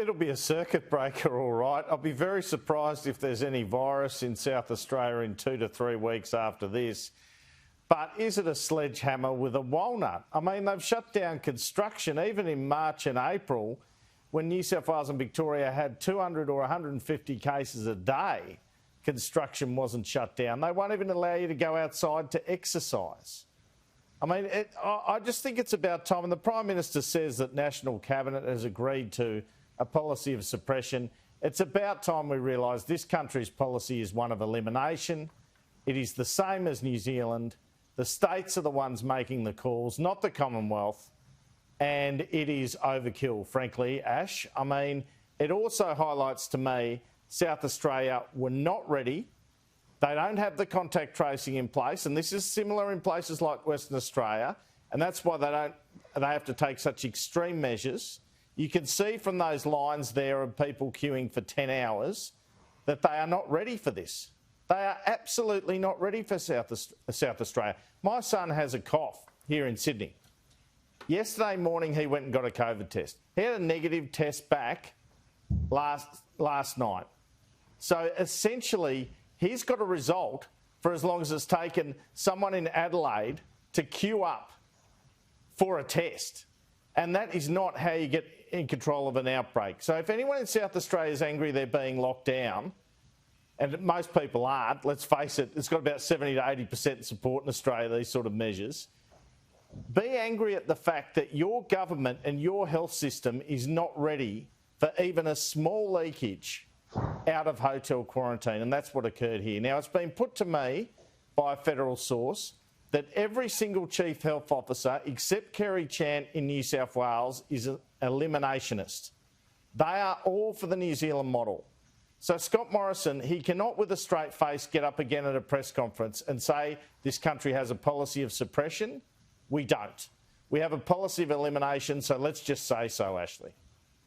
It'll be a circuit breaker, all right. I'll be very surprised if there's any virus in South Australia in 2 to 3 weeks after this. But is it a sledgehammer with a walnut? I mean, they've shut down construction even in March and April when New South Wales and Victoria had 200 or 150 cases a day. Construction wasn't shut down. They won't even allow you to go outside to exercise. I mean, I just think it's about time. And the Prime Minister says that National Cabinet has agreed to a policy of suppression. It's about time we realise this country's policy is one of elimination. It is the same as New Zealand. The states are the ones making the calls, not the Commonwealth. And it is overkill, frankly, Ash. I mean, it also highlights to me South Australia were not ready. They don't have the contact tracing in place, and this is similar in places like Western Australia, and that's why they have to take such extreme measures. You can see from those lines there of people queuing for 10 hours that they are not ready for this. They are absolutely not ready for South Australia. My son has a cough here in Sydney. Yesterday morning he went and got a COVID test. He had a negative test back last night. So essentially he's got a result for as long as it's taken someone in Adelaide to queue up for a test. And that is not how you get in control of an outbreak. So if anyone in South Australia is angry they're being locked down, and most people aren't, let's face it, it's got about 70 to 80% support in Australia, these sort of measures. Be angry at the fact that your government and your health system is not ready for even a small leakage out of hotel quarantine, and that's what occurred here. Now, it's been put to me by a federal source that every single chief health officer, except Kerry Chant in New South Wales, is an eliminationist. They are all for the New Zealand model. So Scott Morrison, he cannot with a straight face get up again at a press conference and say this country has a policy of suppression. We don't. We have a policy of elimination, so let's just say so, Ashley.